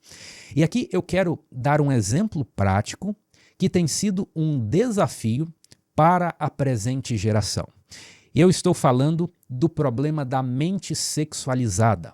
E aqui eu quero dar um exemplo prático que tem sido um desafio para a presente geração. Eu estou falando do problema da mente sexualizada,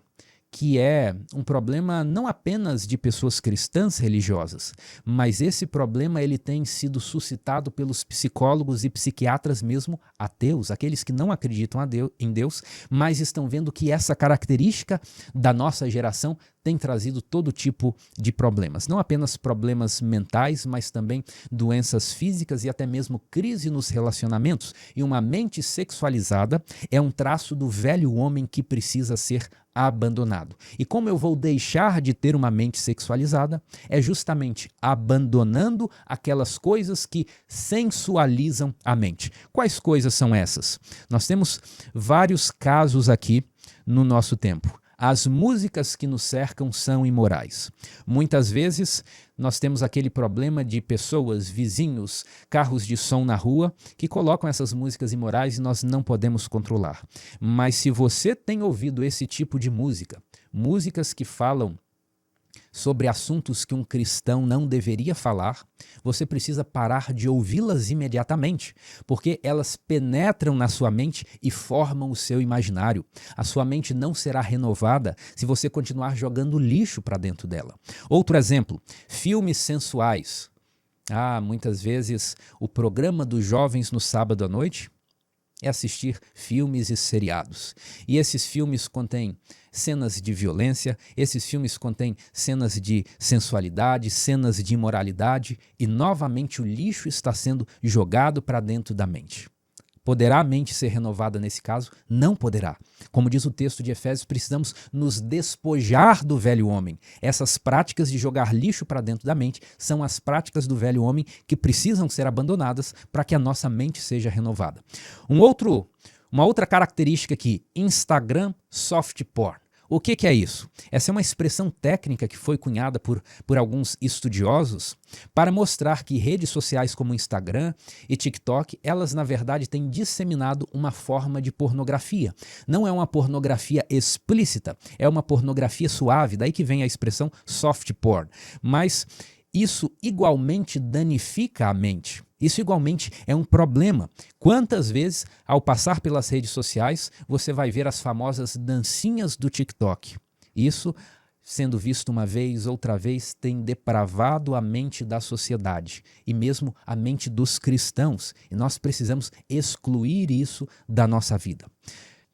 que é um problema não apenas de pessoas cristãs religiosas, mas esse problema ele tem sido suscitado pelos psicólogos e psiquiatras mesmo ateus, aqueles que não acreditam em Deus, mas estão vendo que essa característica da nossa geração tem trazido todo tipo de problemas. Não apenas problemas mentais, mas também doenças físicas e até mesmo crise nos relacionamentos. E uma mente sexualizada é um traço do velho homem que precisa ser abandonado. E como eu vou deixar de ter uma mente sexualizada? É justamente abandonando aquelas coisas que sensualizam a mente. Quais coisas são essas? Nós temos vários casos aqui no nosso tempo. As músicas que nos cercam são imorais. Muitas vezes nós temos aquele problema de pessoas, vizinhos, carros de som na rua que colocam essas músicas imorais e nós não podemos controlar. Mas se você tem ouvido esse tipo de música, músicas que falam sobre assuntos que um cristão não deveria falar, você precisa parar de ouvi-las imediatamente, porque elas penetram na sua mente e formam o seu imaginário. A sua mente não será renovada se você continuar jogando lixo para dentro dela. Outro exemplo, filmes sensuais. Muitas vezes o programa dos jovens no sábado à noite é assistir filmes e seriados. E esses filmes contêm cenas de violência, esses filmes contêm cenas de sensualidade, cenas de imoralidade, e novamente o lixo está sendo jogado para dentro da mente. Poderá a mente ser renovada nesse caso? Não poderá. Como diz o texto de Efésios, precisamos nos despojar do velho homem. Essas práticas de jogar lixo para dentro da mente são as práticas do velho homem que precisam ser abandonadas para que a nossa mente seja renovada. Uma outra característica aqui, Instagram soft porn. O que é isso? Essa é uma expressão técnica que foi cunhada por alguns estudiosos para mostrar que redes sociais como Instagram e TikTok, elas na verdade têm disseminado uma forma de pornografia. Não é uma pornografia explícita, é uma pornografia suave, daí que vem a expressão soft porn. Mas isso igualmente danifica a mente. Isso igualmente é um problema. Quantas vezes, ao passar pelas redes sociais, você vai ver as famosas dancinhas do TikTok? Isso, sendo visto uma vez, outra vez, tem depravado a mente da sociedade e mesmo a mente dos cristãos. E nós precisamos excluir isso da nossa vida.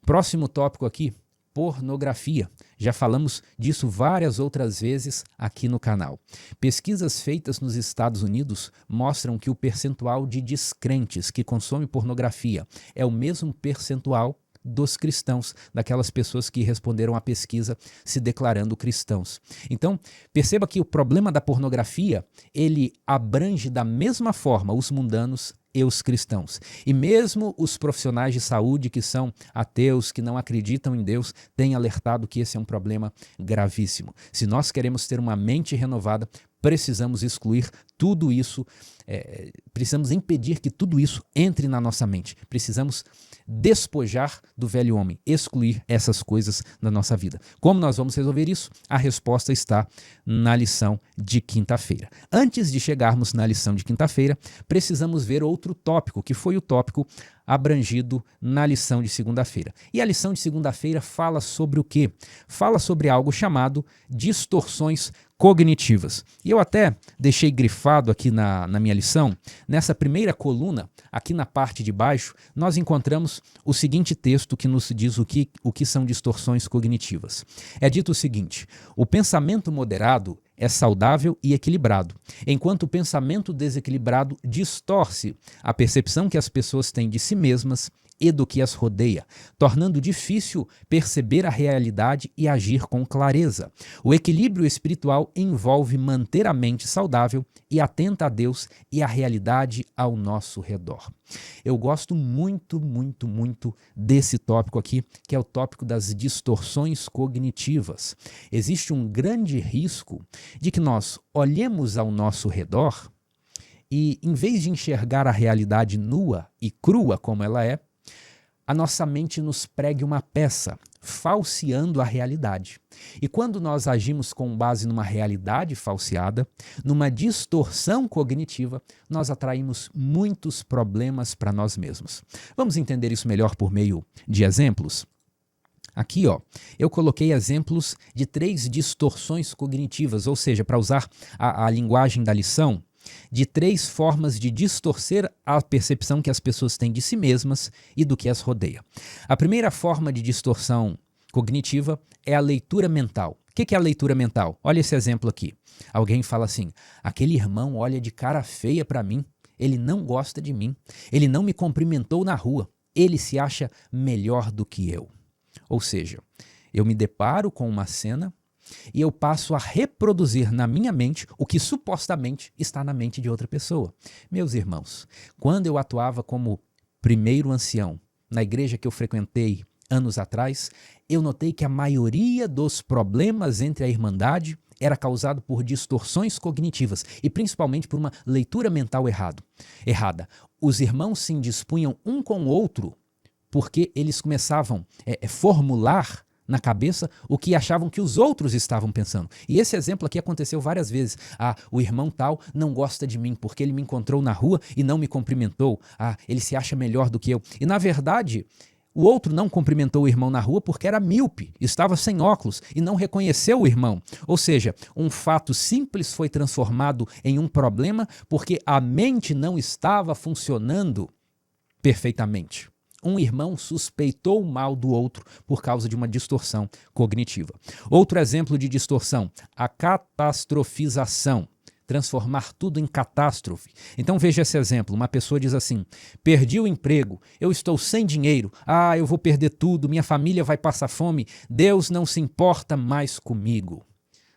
Próximo tópico aqui, pornografia. Já falamos disso várias outras vezes aqui no canal. Pesquisas feitas nos Estados Unidos mostram que o percentual de descrentes que consomem pornografia é o mesmo percentual dos cristãos, daquelas pessoas que responderam à pesquisa se declarando cristãos. Então, perceba que o problema da pornografia, ele abrange da mesma forma os mundanos e os cristãos. E mesmo os profissionais de saúde que são ateus, que não acreditam em Deus, têm alertado que esse é um problema gravíssimo. Se nós queremos ter uma mente renovada, precisamos excluir tudo isso, precisamos impedir que tudo isso entre na nossa mente. Precisamos despojar do velho homem, excluir essas coisas da nossa vida. Como nós vamos resolver isso? A resposta está na lição de quinta-feira. Antes de chegarmos na lição de quinta-feira, precisamos ver outro tópico, que foi o tópico abrangido na lição de segunda-feira. E a lição de segunda-feira fala sobre o quê? Fala sobre algo chamado distorções cognitivas. E eu até deixei grifado aqui na minha lição, nessa primeira coluna, aqui na parte de baixo, nós encontramos o seguinte texto que nos diz o que são distorções cognitivas. É dito o seguinte: o pensamento moderado é saudável e equilibrado, enquanto o pensamento desequilibrado distorce a percepção que as pessoas têm de si mesmas e do que as rodeia, tornando difícil perceber a realidade e agir com clareza. O equilíbrio espiritual envolve manter a mente saudável e atenta a Deus e à realidade ao nosso redor. Eu gosto muito, muito, muito desse tópico aqui, que é o tópico das distorções cognitivas. Existe um grande risco de que nós olhemos ao nosso redor e, em vez de enxergar a realidade nua e crua como ela é, a nossa mente nos pregue uma peça, falseando a realidade. E quando nós agimos com base numa realidade falseada, numa distorção cognitiva, nós atraímos muitos problemas para nós mesmos. Vamos entender isso melhor por meio de exemplos? Aqui, eu coloquei exemplos de 3 distorções cognitivas, ou seja, para usar a linguagem da lição, de 3 formas de distorcer a percepção que as pessoas têm de si mesmas e do que as rodeia. A primeira forma de distorção cognitiva é a leitura mental. O que é a leitura mental? Olha esse exemplo aqui. Alguém fala assim: aquele irmão olha de cara feia para mim, ele não gosta de mim, ele não me cumprimentou na rua, ele se acha melhor do que eu. Ou seja, eu me deparo com uma cena e eu passo a reproduzir na minha mente o que supostamente está na mente de outra pessoa. Meus irmãos, quando eu atuava como primeiro ancião na igreja que eu frequentei anos atrás, eu notei que a maioria dos problemas entre a irmandade era causado por distorções cognitivas e principalmente por uma leitura mental errada. Os irmãos se indispunham um com o outro porque eles começavam a formular na cabeça o que achavam que os outros estavam pensando. E esse exemplo aqui aconteceu várias vezes. O irmão tal não gosta de mim porque ele me encontrou na rua e não me cumprimentou. Ele se acha melhor do que eu. E na verdade, o outro não cumprimentou o irmão na rua porque era míope, estava sem óculos e não reconheceu o irmão. Ou seja, um fato simples foi transformado em um problema porque a mente não estava funcionando perfeitamente. Um irmão suspeitou o mal do outro por causa de uma distorção cognitiva. Outro exemplo de distorção, a catastrofização. Transformar tudo em catástrofe. Então veja esse exemplo, uma pessoa diz assim: perdi o emprego, eu estou sem dinheiro, eu vou perder tudo, minha família vai passar fome, Deus não se importa mais comigo.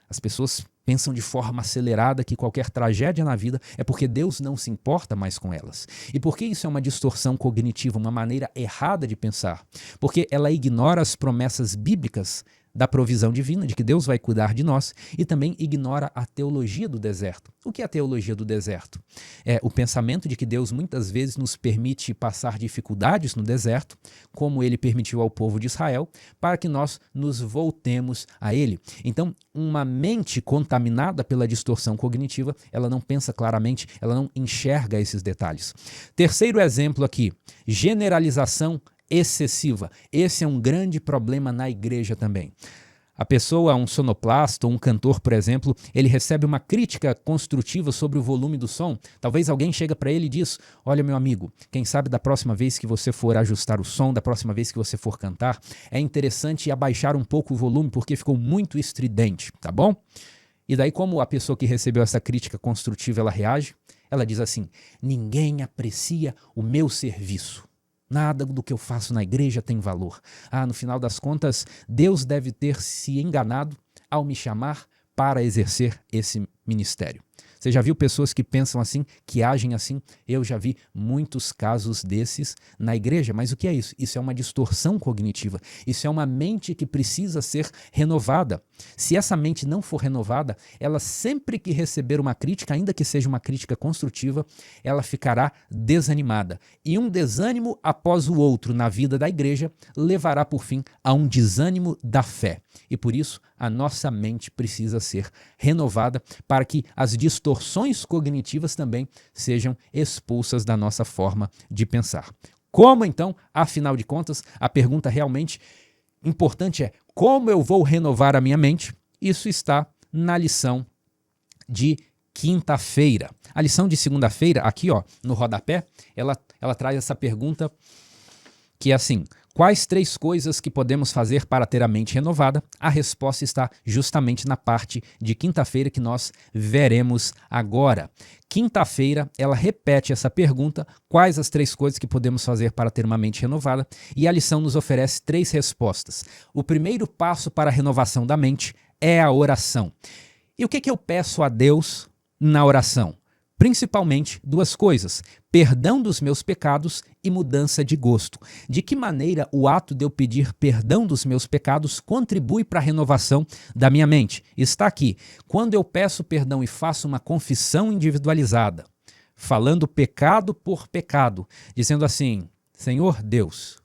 As pessoas pensam de forma acelerada que qualquer tragédia na vida é porque Deus não se importa mais com elas. E por que isso é uma distorção cognitiva, uma maneira errada de pensar? Porque ela ignora as promessas bíblicas da provisão divina, de que Deus vai cuidar de nós, e também ignora a teologia do deserto. O que é a teologia do deserto? É o pensamento de que Deus muitas vezes nos permite passar dificuldades no deserto, como ele permitiu ao povo de Israel, para que nós nos voltemos a ele. Então, uma mente contaminada pela distorção cognitiva, ela não pensa claramente, ela não enxerga esses detalhes. Terceiro exemplo aqui, generalização excessiva. Esse é um grande problema na igreja também. A pessoa, um sonoplasta ou um cantor, por exemplo, ele recebe uma crítica construtiva sobre o volume do som. Talvez alguém chega para ele e diz: olha, meu amigo, quem sabe da próxima vez que você for ajustar o som, da próxima vez que você for cantar, é interessante abaixar um pouco o volume porque ficou muito estridente, tá bom? E daí, como a pessoa que recebeu essa crítica construtiva, ela reage? Ela diz assim: ninguém aprecia o meu serviço. Nada do que eu faço na igreja tem valor. No final das contas, Deus deve ter se enganado ao me chamar para exercer esse ministério. Você já viu pessoas que pensam assim, que agem assim? Eu já vi muitos casos desses na igreja, mas o que é isso? Isso é uma distorção cognitiva, isso é uma mente que precisa ser renovada. Se essa mente não for renovada, ela sempre que receber uma crítica, ainda que seja uma crítica construtiva, ela ficará desanimada. E um desânimo após o outro na vida da igreja levará por fim a um desânimo da fé. E por isso a nossa mente precisa ser renovada para que as distorções cognitivas também sejam expulsas da nossa forma de pensar. Como então, afinal de contas, a pergunta realmente importante é: como eu vou renovar a minha mente? Isso está na lição de quinta-feira. A lição de segunda-feira, aqui no rodapé, ela traz essa pergunta que é assim: quais 3 coisas que podemos fazer para ter a mente renovada? A resposta está justamente na parte de quinta-feira que nós veremos agora. Quinta-feira, ela repete essa pergunta: quais as 3 coisas que podemos fazer para ter uma mente renovada? E a lição nos oferece 3 respostas. O primeiro passo para a renovação da mente é a oração. E o que eu peço a Deus na oração? Principalmente 2 coisas: perdão dos meus pecados e mudança de gosto. De que maneira o ato de eu pedir perdão dos meus pecados contribui para a renovação da minha mente? Está aqui. Quando eu peço perdão e faço uma confissão individualizada, falando pecado por pecado, dizendo assim: Senhor Deus,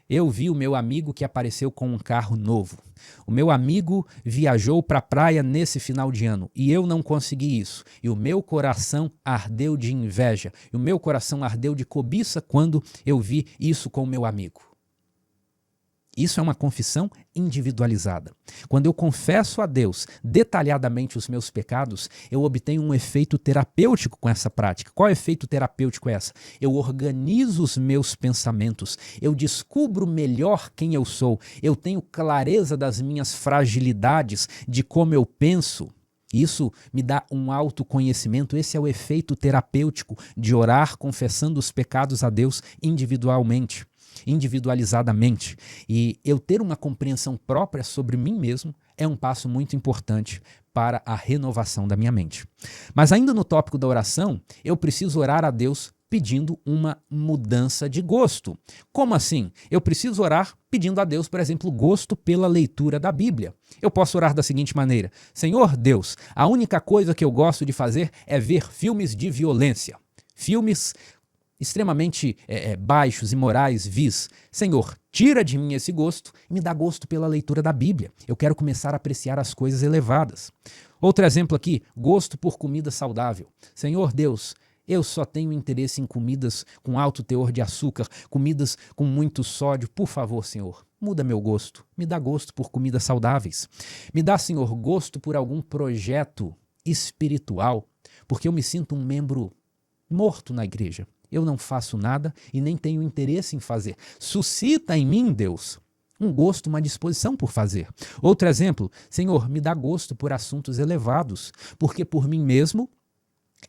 eu vi o meu amigo que apareceu com um carro novo. O meu amigo viajou para a praia nesse final de ano e eu não consegui isso. E o meu coração ardeu de inveja. E o meu coração ardeu de cobiça quando eu vi isso com o meu amigo. Isso é uma confissão individualizada. Quando eu confesso a Deus detalhadamente os meus pecados, eu obtenho um efeito terapêutico com essa prática. Qual efeito terapêutico é essa? Eu organizo os meus pensamentos, eu descubro melhor quem eu sou, eu tenho clareza das minhas fragilidades, de como eu penso. Isso me dá um autoconhecimento. Esse é o efeito terapêutico de orar confessando os pecados a Deus individualmente, individualizadamente. E eu ter uma compreensão própria sobre mim mesmo é um passo muito importante para a renovação da minha mente. Mas ainda no tópico da oração, eu preciso orar a Deus pedindo uma mudança de gosto. Como assim? Eu preciso orar pedindo a Deus, por exemplo, gosto pela leitura da Bíblia. Eu posso orar da seguinte maneira: Senhor Deus, a única coisa que eu gosto de fazer é ver filmes de violência. Filmes extremamente baixos, imorais, vis. Senhor, tira de mim esse gosto e me dá gosto pela leitura da Bíblia. Eu quero começar a apreciar as coisas elevadas. Outro exemplo aqui: gosto por comida saudável. Senhor Deus, eu só tenho interesse em comidas com alto teor de açúcar, comidas com muito sódio. Por favor, Senhor, muda meu gosto. Me dá gosto por comidas saudáveis. Me dá, Senhor, gosto por algum projeto espiritual, porque eu me sinto um membro morto na igreja. Eu não faço nada e nem tenho interesse em fazer. Suscita em mim, Deus, um gosto, uma disposição por fazer. Outro exemplo: Senhor, me dá gosto por assuntos elevados, porque por mim mesmo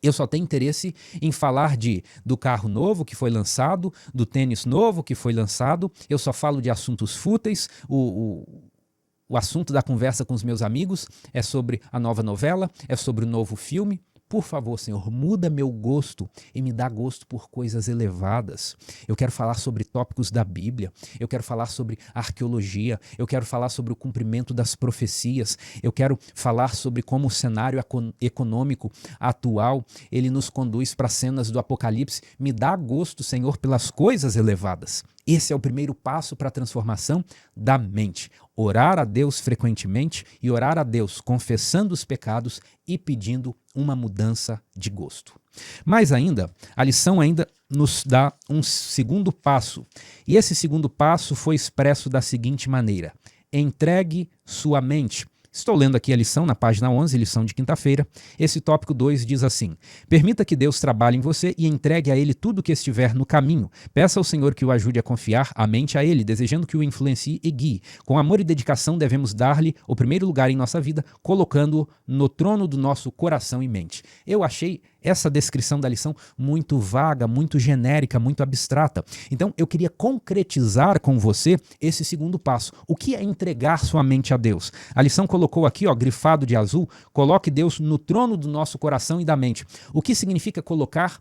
eu só tenho interesse em falar do carro novo que foi lançado, do tênis novo que foi lançado. Eu só falo de assuntos fúteis. O assunto da conversa com os meus amigos é sobre a nova novela, é sobre o novo filme. Por favor, Senhor, muda meu gosto e me dá gosto por coisas elevadas. Eu quero falar sobre tópicos da Bíblia, eu quero falar sobre arqueologia, eu quero falar sobre o cumprimento das profecias, eu quero falar sobre como o cenário econômico atual, ele nos conduz para cenas do Apocalipse. Me dá gosto, Senhor, pelas coisas elevadas. Esse é o primeiro passo para a transformação da mente. Orar a Deus frequentemente e orar a Deus confessando os pecados e pedindo uma mudança de gosto. Mas ainda, a lição ainda nos dá um segundo passo. E esse segundo passo foi expresso da seguinte maneira: entregue sua mente. Estou lendo aqui a lição na página 11, lição de quinta-feira. Esse tópico 2 diz assim: permita que Deus trabalhe em você e entregue a Ele tudo o que estiver no caminho. Peça ao Senhor que o ajude a confiar a mente a Ele, desejando que o influencie e guie. Com amor e dedicação devemos dar-lhe o primeiro lugar em nossa vida, colocando-o no trono do nosso coração e mente. Eu achei essa descrição da lição muito vaga, muito genérica, muito abstrata. Então, eu queria concretizar com você esse segundo passo. O que é entregar sua mente a Deus? A lição colocou aqui, ó, grifado de azul, coloque Deus no trono do nosso coração e da mente. O que significa colocar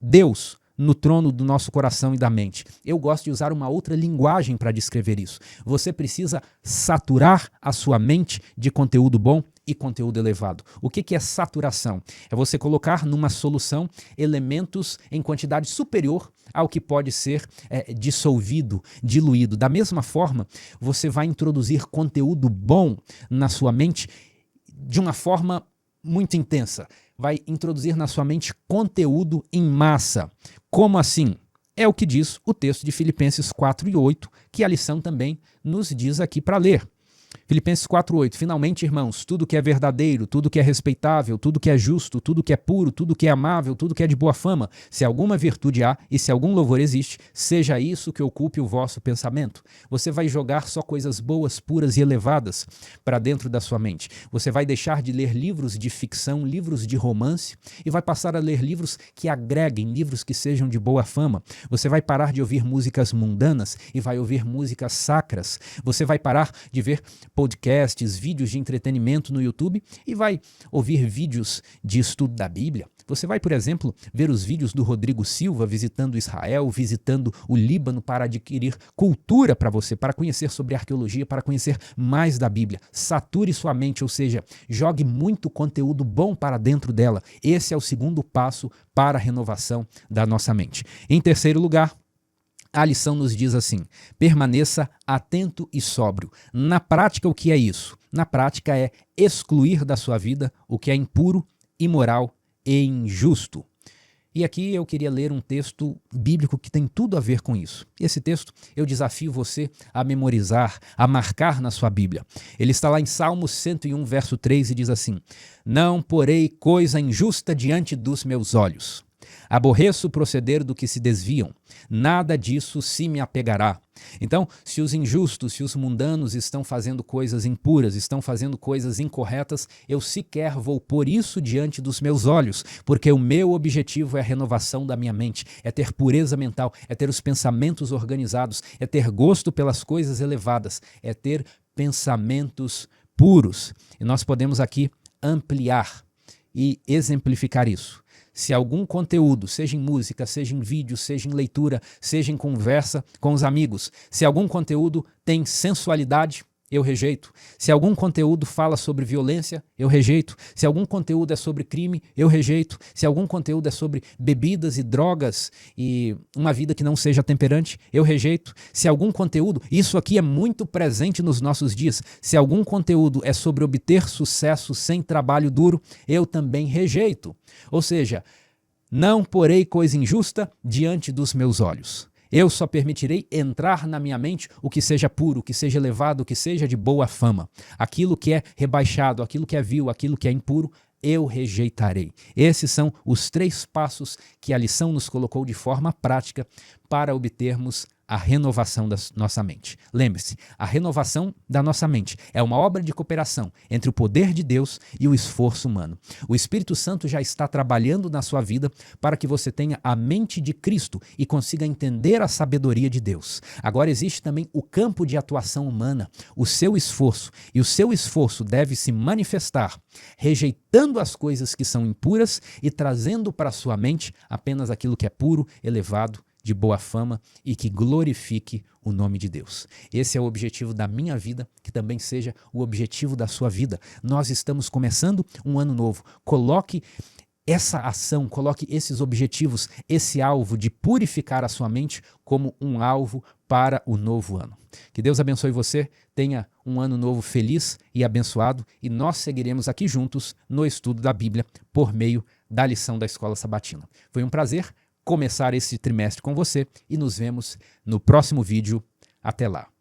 Deus no trono do nosso coração e da mente? Eu gosto de usar uma outra linguagem para descrever isso. Você precisa saturar a sua mente de conteúdo bom e conteúdo elevado. O que é saturação? É você colocar numa solução elementos em quantidade superior ao que pode ser dissolvido, diluído. Da mesma forma, você vai introduzir conteúdo bom na sua mente de uma forma muito intensa. Vai introduzir na sua mente conteúdo em massa. Como assim? É o que diz o texto de Filipenses 4:8, que a lição também nos diz aqui para ler. Filipenses 4:8, finalmente, irmãos, tudo que é verdadeiro, tudo que é respeitável, tudo que é justo, tudo que é puro, tudo que é amável, tudo que é de boa fama, se alguma virtude há e se algum louvor existe, seja isso que ocupe o vosso pensamento. Você vai jogar só coisas boas, puras e elevadas para dentro da sua mente. Você vai deixar de ler livros de ficção, livros de romance e vai passar a ler livros que agreguem, livros que sejam de boa fama. Você vai parar de ouvir músicas mundanas e vai ouvir músicas sacras. Você vai parar de ver podcasts, vídeos de entretenimento no YouTube e vai ouvir vídeos de estudo da Bíblia. Você vai, por exemplo, ver os vídeos do Rodrigo Silva visitando Israel, visitando o Líbano para adquirir cultura para você, para conhecer sobre arqueologia, para conhecer mais da Bíblia. Sature sua mente, ou seja, jogue muito conteúdo bom para dentro dela. Esse é o segundo passo para a renovação da nossa mente. Em terceiro lugar, a lição nos diz assim: permaneça atento e sóbrio. Na prática, o que é isso? Na prática é excluir da sua vida o que é impuro, imoral e injusto. E aqui eu queria ler um texto bíblico que tem tudo a ver com isso. Esse texto eu desafio você a memorizar, a marcar na sua Bíblia. Ele está lá em Salmos 101, verso 3 e diz assim: não porei coisa injusta diante dos meus olhos. Aborreço o proceder do que se desviam, nada disso se me apegará. Então, se os injustos, se os mundanos estão fazendo coisas impuras, estão fazendo coisas incorretas, eu sequer vou pôr isso diante dos meus olhos, porque o meu objetivo é a renovação da minha mente, é ter pureza mental, é ter os pensamentos organizados, é ter gosto pelas coisas elevadas, é ter pensamentos puros. E nós podemos aqui ampliar e exemplificar isso. Se algum conteúdo, seja em música, seja em vídeo, seja em leitura, seja em conversa com os amigos, se algum conteúdo tem sensualidade, eu rejeito. Se algum conteúdo fala sobre violência, eu rejeito. Se algum conteúdo é sobre crime, eu rejeito. Se algum conteúdo é sobre bebidas e drogas e uma vida que não seja temperante, eu rejeito. Se algum conteúdo, isso aqui é muito presente nos nossos dias, se algum conteúdo é sobre obter sucesso sem trabalho duro, eu também rejeito. Ou seja, não porei coisa injusta diante dos meus olhos. Eu só permitirei entrar na minha mente o que seja puro, o que seja elevado, o que seja de boa fama. Aquilo que é rebaixado, aquilo que é vil, aquilo que é impuro, eu rejeitarei. Esses são os 3 passos que a lição nos colocou de forma prática para obtermos a renovação da nossa mente. Lembre-se, a renovação da nossa mente é uma obra de cooperação entre o poder de Deus e o esforço humano. O Espírito Santo já está trabalhando na sua vida para que você tenha a mente de Cristo e consiga entender a sabedoria de Deus. Agora existe também o campo de atuação humana, o seu esforço, e o seu esforço deve se manifestar rejeitando as coisas que são impuras e trazendo para a sua mente apenas aquilo que é puro, elevado, de boa fama e que glorifique o nome de Deus. Esse é o objetivo da minha vida, que também seja o objetivo da sua vida. Nós estamos começando um ano novo. Coloque essa ação, coloque esses objetivos, esse alvo de purificar a sua mente como um alvo para o novo ano. Que Deus abençoe você, tenha um ano novo feliz e abençoado e nós seguiremos aqui juntos no estudo da Bíblia por meio da lição da Escola Sabatina. Foi um prazer começar esse trimestre com você e nos vemos no próximo vídeo. Até lá!